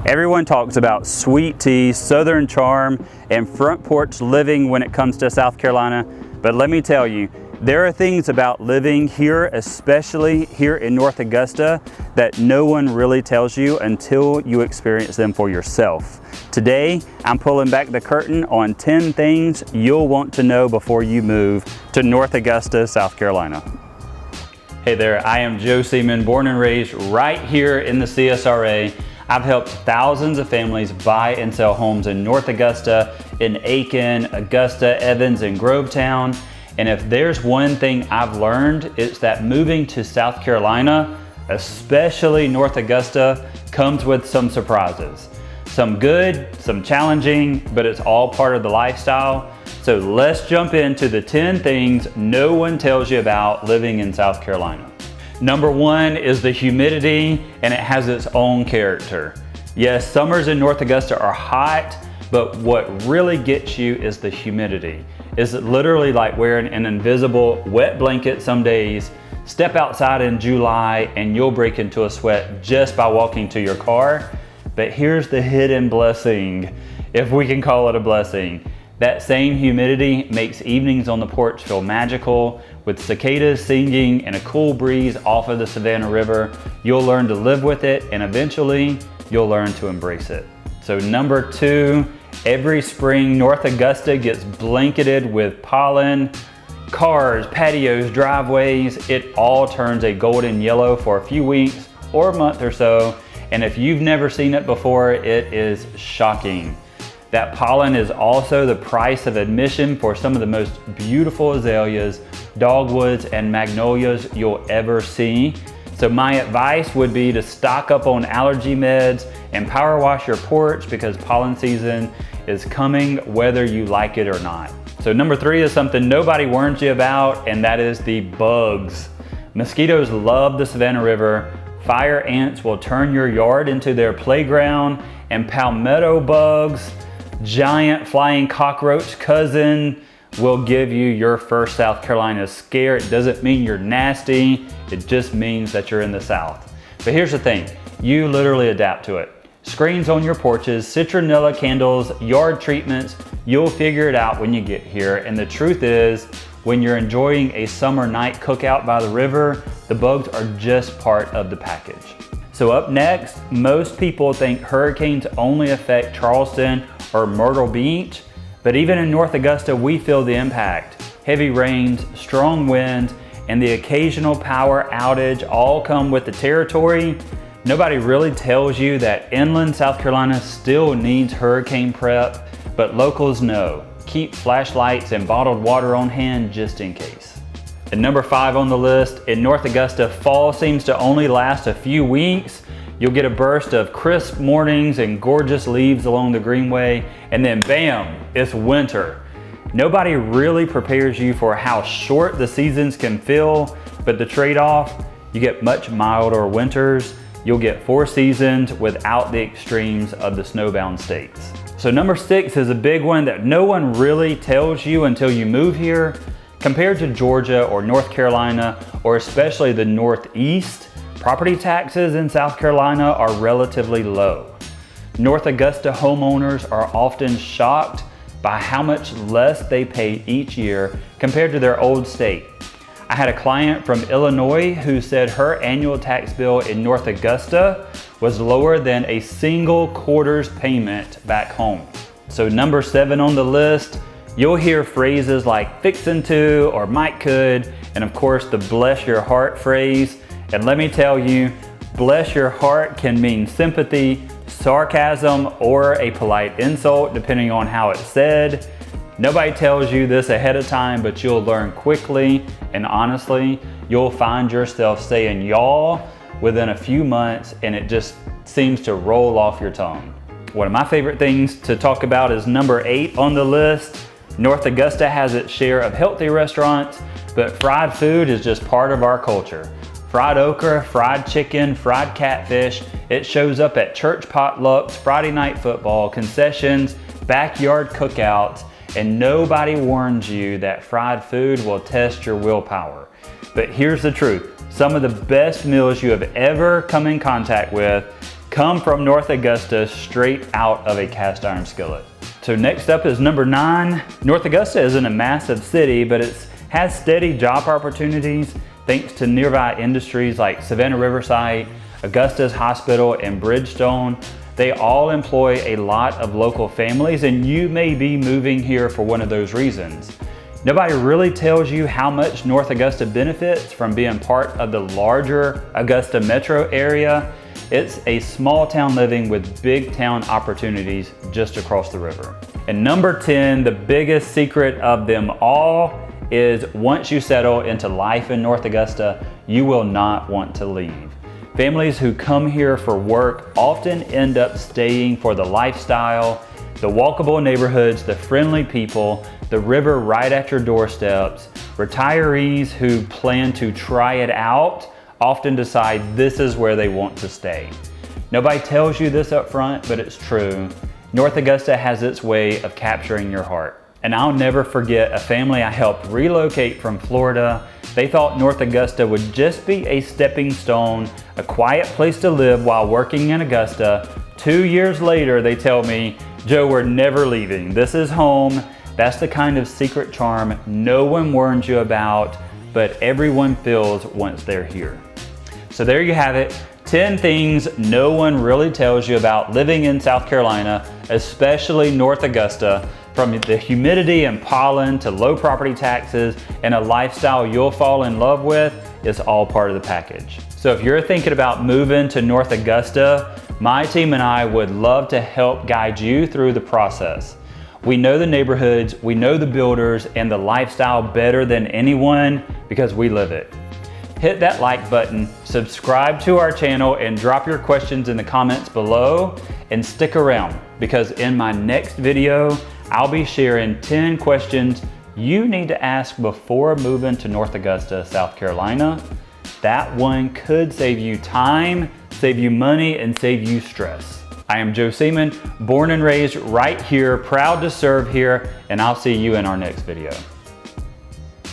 Everyone talks about sweet tea, southern charm, and front porch living when it comes to South Carolina, but let me tell you, there are things about living here, especially here in North Augusta, that no one really tells you until you experience them for yourself. Today, I'm pulling back the curtain on 10 things you'll want to know before you move to North Augusta, South Carolina. Hey there, I am Joe Seaman, born and raised right here in the CSRA. I've helped thousands of families buy and sell homes in North Augusta, in Aiken, Augusta, Evans, and Grovetown. And if there's one thing I've learned, it's that moving to South Carolina, especially North Augusta, comes with some surprises. Some good, some challenging, but it's all part of the lifestyle. So let's jump into the 10 things no one tells you about living in South Carolina. Number one is the humidity, and it has its own character. Yes, summers in North Augusta are hot, but what really gets you is the humidity. It's literally like wearing an invisible wet blanket some days. Step outside in July and you'll break into a sweat just by walking to your car. But here's the hidden blessing, if we can call it a blessing. That same humidity makes evenings on the porch feel magical. With cicadas singing and a cool breeze off of the Savannah River, you'll learn to live with it, and eventually you'll learn to embrace it. So number two, every spring North Augusta gets blanketed with pollen. Cars, patios, driveways, it all turns a golden yellow for a few weeks or a month or so. And if you've never seen it before, it is shocking. That pollen is also the price of admission for some of the most beautiful azaleas, dogwoods, and magnolias you'll ever see. So my advice would be to stock up on allergy meds and power wash your porch, because pollen season is coming whether you like it or not. So number three is something nobody warns you about, and that is the bugs. Mosquitoes love the Savannah River. Fire ants will turn your yard into their playground, and palmetto bugs, giant flying cockroach cousin, will give you your first South Carolina scare. It doesn't mean you're nasty, it just means that you're in the South. But here's the thing, you literally adapt to it. Screens on your porches, citronella candles, yard treatments, you'll figure it out when you get here. And the truth is, when you're enjoying a summer night cookout by the river, the bugs are just part of the package. So up next, most people think hurricanes only affect Charleston or Myrtle Beach, but even in North Augusta, we feel the impact. Heavy rains, strong winds, and the occasional power outage all come with the territory. Nobody really tells you that inland South Carolina still needs hurricane prep, but locals know. Keep flashlights and bottled water on hand just in case. And number five on the list, in North Augusta, fall seems to only last a few weeks. You'll get a burst of crisp mornings and gorgeous leaves along the greenway, and then bam, it's winter. Nobody really prepares you for how short the seasons can feel, but the trade-off, you get much milder winters. You'll get 4 seasons without the extremes of the snowbound states. So number 6 is a big one that no one really tells you until you move here. Compared to Georgia or North Carolina, or especially the Northeast, property taxes in South Carolina are relatively low. North Augusta homeowners are often shocked by how much less they pay each year compared to their old state. I had a client from Illinois who said her annual tax bill in North Augusta was lower than a single quarter's payment back home. So number 7 on the list, you'll hear phrases like fixin' to or might could, and of course the bless your heart phrase. And let me tell you, bless your heart can mean sympathy, sarcasm, or a polite insult depending on how it's said. Nobody tells you this ahead of time, but you'll learn quickly, and honestly, you'll find yourself saying y'all within a few months, and it just seems to roll off your tongue. One of my favorite things to talk about is number 8 on the list. North Augusta has its share of healthy restaurants, but fried food is just part of our culture. Fried okra, fried chicken, fried catfish, it shows up at church potlucks, Friday night football, concessions, backyard cookouts, and nobody warns you that fried food will test your willpower. But here's the truth, some of the best meals you have ever come in contact with come from North Augusta straight out of a cast iron skillet. So next up is number 9. North Augusta isn't a massive city, but it has steady job opportunities thanks to nearby industries like Savannah Riverside, Augusta's Hospital, and Bridgestone. They all employ a lot of local families, and you may be moving here for one of those reasons. Nobody really tells you how much North Augusta benefits from being part of the larger Augusta metro area. It's a small town living with big town opportunities just across the river. And number 10, the biggest secret of them all is once you settle into life in North Augusta, you will not want to leave. Families who come here for work often end up staying for the lifestyle, the walkable neighborhoods, the friendly people, the river right at your doorsteps. Retirees who plan to try it out often decide this is where they want to stay. Nobody tells you this up front, but it's true. North Augusta has its way of capturing your heart. And I'll never forget a family I helped relocate from Florida. They thought North Augusta would just be a stepping stone, a quiet place to live while working in Augusta. 2 years later, they tell me, "Joe, we're never leaving. This is home." That's the kind of secret charm no one warns you about, but everyone feels once they're here. So there you have it. 10 things no one really tells you about living in South Carolina, especially North Augusta. From the humidity and pollen to low property taxes and a lifestyle you'll fall in love with, it's all part of the package. So if you're thinking about moving to North Augusta, my team and I would love to help guide you through the process. We know the neighborhoods, we know the builders and the lifestyle better than anyone because we live it. Hit that like button, subscribe to our channel, and drop your questions in the comments below, and stick around because in my next video, I'll be sharing 10 questions you need to ask before moving to North Augusta, South Carolina. That one could save you time, save you money, and save you stress. I am Joe Seaman, born and raised right here, proud to serve here, and I'll see you in our next video.